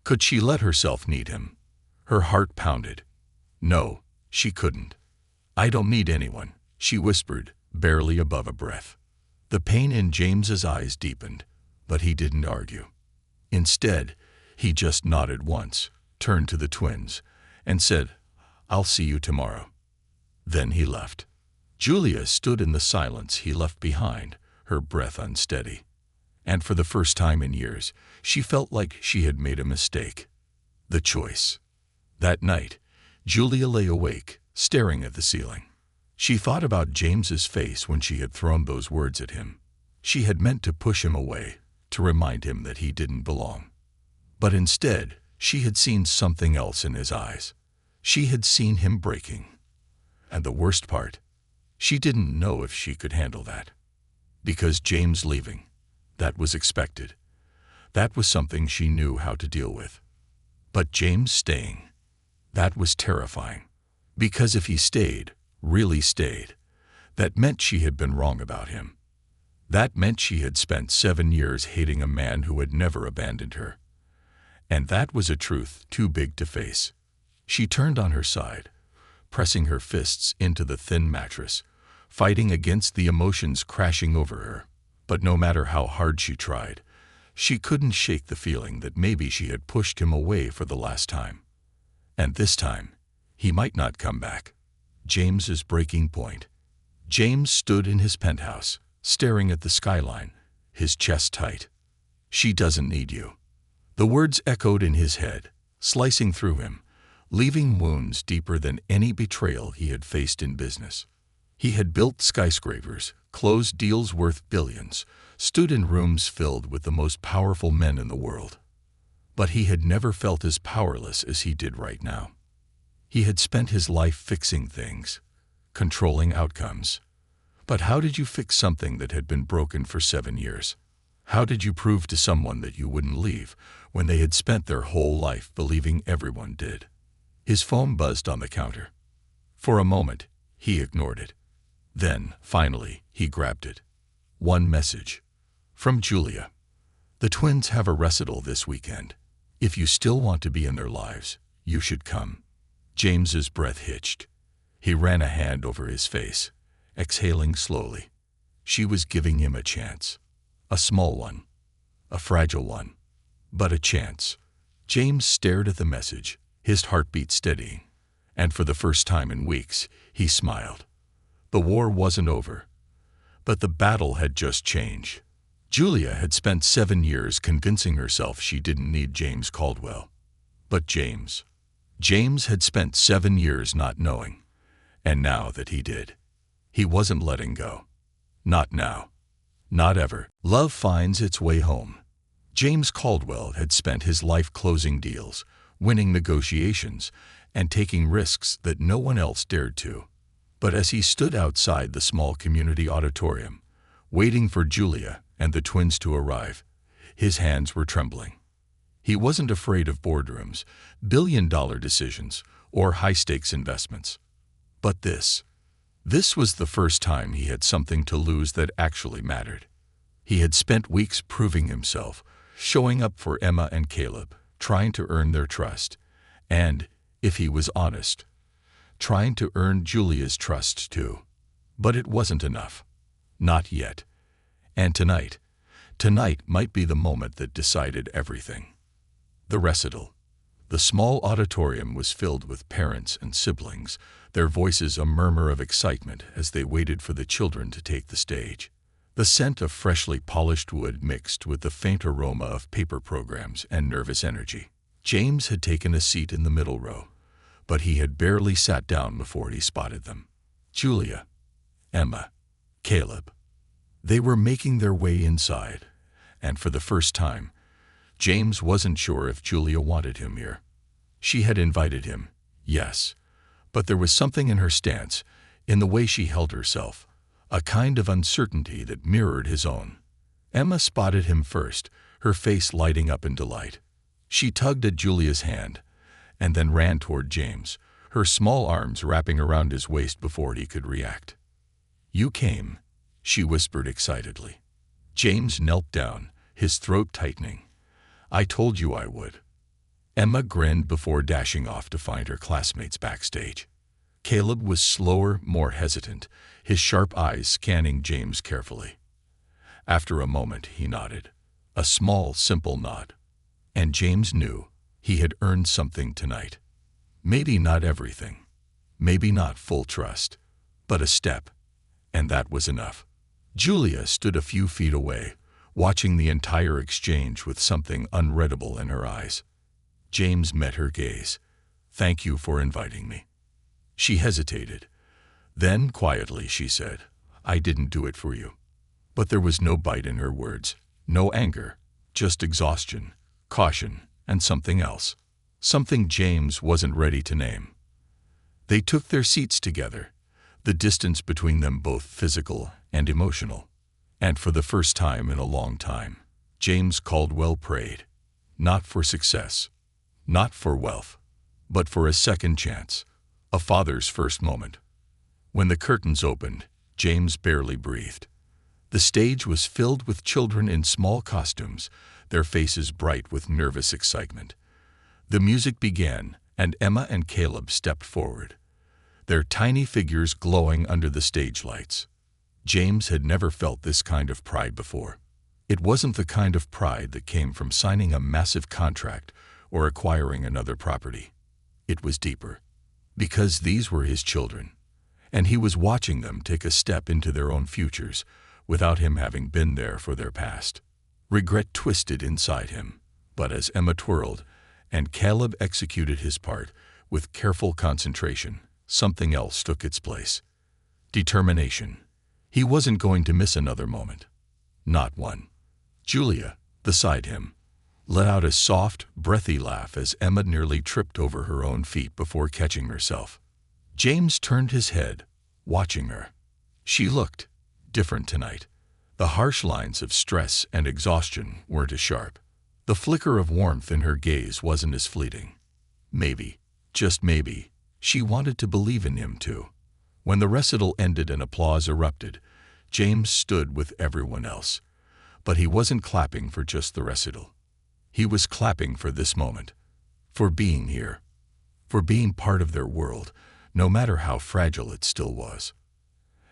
Could she let herself need him? Her heart pounded. No, she couldn't. I don't need anyone, she whispered, barely above a breath. The pain in James's eyes deepened, but he didn't argue. Instead, he just nodded once, turned to the twins, and said, I'll see you tomorrow. Then he left. Julia stood in the silence he left behind, her breath unsteady. And for the first time in years, she felt like she had made a mistake. The choice. That night, Julia lay awake, staring at the ceiling. She thought about James's face when she had thrown those words at him. She had meant to push him away, to remind him that he didn't belong. But instead, she had seen something else in his eyes. She had seen him breaking. And the worst part, she didn't know if she could handle that. Because James leaving, that was expected. That was something she knew how to deal with. But James staying, that was terrifying. Because if he stayed, really stayed, that meant she had been wrong about him. That meant she had spent 7 years hating a man who had never abandoned her. And that was a truth too big to face. She turned on her side, pressing her fists into the thin mattress, fighting against the emotions crashing over her. But no matter how hard she tried, she couldn't shake the feeling that maybe she had pushed him away for the last time. And this time, he might not come back. James's breaking point. James stood in his penthouse, staring at the skyline, his chest tight. She doesn't need you. The words echoed in his head, slicing through him, leaving wounds deeper than any betrayal he had faced in business. He had built skyscrapers, closed deals worth billions, stood in rooms filled with the most powerful men in the world. But he had never felt as powerless as he did right now. He had spent his life fixing things, controlling outcomes. But how did you fix something that had been broken for 7 years? How did you prove to someone that you wouldn't leave when they had spent their whole life believing everyone did? His phone buzzed on the counter. For a moment, he ignored it. Then, finally, he grabbed it. One message. From Julia. The twins have a recital this weekend. If you still want to be in their lives, you should come. James's breath hitched. He ran a hand over his face, exhaling slowly. She was giving him a chance. A small one. A fragile one. But a chance. James stared at the message, his heartbeat steadying. And for the first time in weeks, he smiled. The war wasn't over. But the battle had just changed. Julia had spent 7 years convincing herself she didn't need James Caldwell. But James had spent 7 years not knowing. And now that he did, he wasn't letting go. Not now. Not ever. Love finds its way home. James Caldwell had spent his life closing deals, winning negotiations, and taking risks that no one else dared to. But as he stood outside the small community auditorium, waiting for Julia and the twins to arrive, his hands were trembling. He wasn't afraid of boardrooms, billion-dollar decisions, or high-stakes investments. But this was the first time he had something to lose that actually mattered. He had spent weeks proving himself, showing up for Emma and Caleb, trying to earn their trust, and, if he was honest, trying to earn Julia's trust too. But it wasn't enough. Not yet. And tonight might be the moment that decided everything. The recital. The small auditorium was filled with parents and siblings, their voices a murmur of excitement as they waited for the children to take the stage. The scent of freshly polished wood mixed with the faint aroma of paper programs and nervous energy. James had taken a seat in the middle row, but he had barely sat down before he spotted them. Julia, Emma, Caleb. They were making their way inside, and for the first time, James wasn't sure if Julia wanted him here. She had invited him, yes, but there was something in her stance, in the way she held herself, a kind of uncertainty that mirrored his own. Emma spotted him first, her face lighting up in delight. She tugged at Julia's hand, and then ran toward James, her small arms wrapping around his waist before he could react. "You came," she whispered excitedly. James knelt down, his throat tightening. "I told you I would." Emma grinned before dashing off to find her classmates backstage. Caleb was slower, more hesitant, his sharp eyes scanning James carefully. After a moment, he nodded, a small, simple nod. And James knew he had earned something tonight. Maybe not everything, maybe not full trust, but a step, and that was enough. Julia stood a few feet away, watching the entire exchange with something unreadable in her eyes. James met her gaze. "Thank you for inviting me." She hesitated. Then, quietly, she said, "I didn't do it for you." But there was no bite in her words, no anger, just exhaustion, caution, and something else. Something James wasn't ready to name. They took their seats together, the distance between them both physical and emotional. And for the first time in a long time, James Caldwell prayed, not for success, not for wealth, but for a second chance, a father's first moment. When the curtains opened, James barely breathed. The stage was filled with children in small costumes, their faces bright with nervous excitement. The music began, and Emma and Caleb stepped forward, their tiny figures glowing under the stage lights. James had never felt this kind of pride before. It wasn't the kind of pride that came from signing a massive contract or acquiring another property. It was deeper, because these were his children, and he was watching them take a step into their own futures without him having been there for their past. Regret twisted inside him, but as Emma twirled and Caleb executed his part with careful concentration, something else took its place. Determination. He wasn't going to miss another moment. Not one. Julia, beside him, let out a soft, breathy laugh as Emma nearly tripped over her own feet before catching herself. James turned his head, watching her. She looked different tonight. The harsh lines of stress and exhaustion weren't as sharp. The flicker of warmth in her gaze wasn't as fleeting. Maybe, just maybe, she wanted to believe in him too. When the recital ended and applause erupted, James stood with everyone else. But he wasn't clapping for just the recital. He was clapping for this moment, for being here, for being part of their world, no matter how fragile it still was.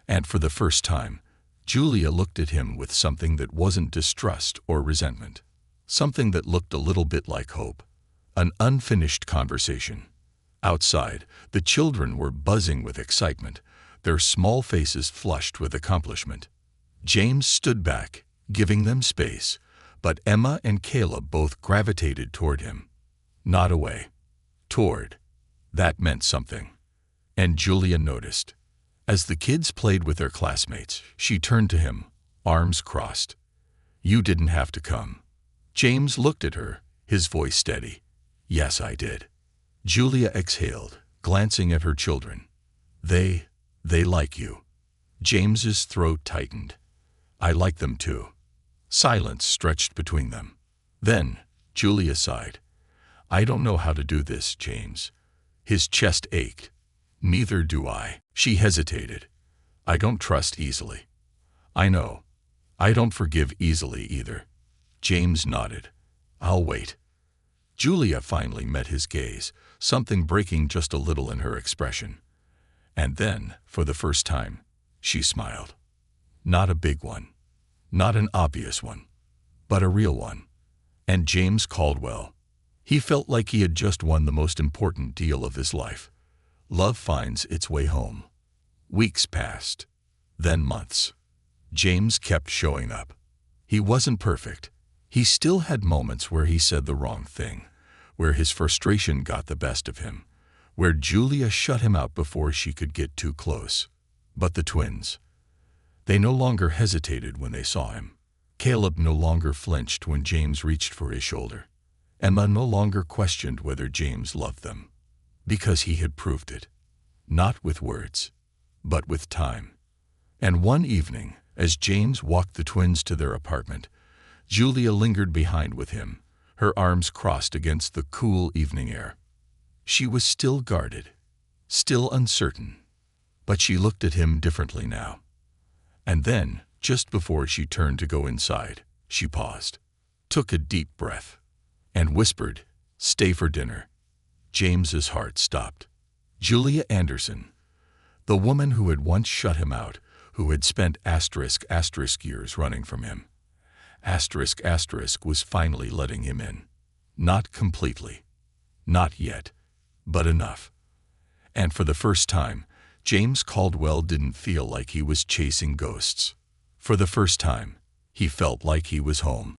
And for the first time, Julia looked at him with something that wasn't distrust or resentment, something that looked a little bit like hope, an unfinished conversation. Outside, the children were buzzing with excitement, their small faces flushed with accomplishment. James stood back, giving them space, but Emma and Caleb both gravitated toward him. Not away. Toward. That meant something. And Julia noticed. As the kids played with their classmates, she turned to him, arms crossed. "You didn't have to come." James looked at her, his voice steady. "Yes, I did." Julia exhaled, glancing at her children. They like you." James's throat tightened. "I like them too." Silence stretched between them. Then, Julia sighed. "I don't know how to do this, James." His chest ached. "Neither do I." She hesitated. "I don't trust easily." "I know. I don't forgive easily either." James nodded. "I'll wait." Julia finally met his gaze, something breaking just a little in her expression. And then, for the first time, she smiled. Not a big one, not an obvious one, but a real one. And James Caldwell. He felt like he had just won the most important deal of his life. Love finds its way home. Weeks passed, then months. James kept showing up. He wasn't perfect. He still had moments where he said the wrong thing, where his frustration got the best of him, where Julia shut him out before she could get too close. But the twins, they no longer hesitated when they saw him. Caleb no longer flinched when James reached for his shoulder. Emma no longer questioned whether James loved them, because he had proved it. Not with words, but with time. And one evening, as James walked the twins to their apartment, Julia lingered behind with him, her arms crossed against the cool evening air. She was still guarded, still uncertain, but she looked at him differently now. And then, just before she turned to go inside, she paused, took a deep breath, and whispered, "Stay for dinner." James's heart stopped. Julia Anderson, the woman who had once shut him out, who had spent *** years running from him. *** was finally letting him in. Not completely. Not yet. But enough. And for the first time, James Caldwell didn't feel like he was chasing ghosts. For the first time, he felt like he was home.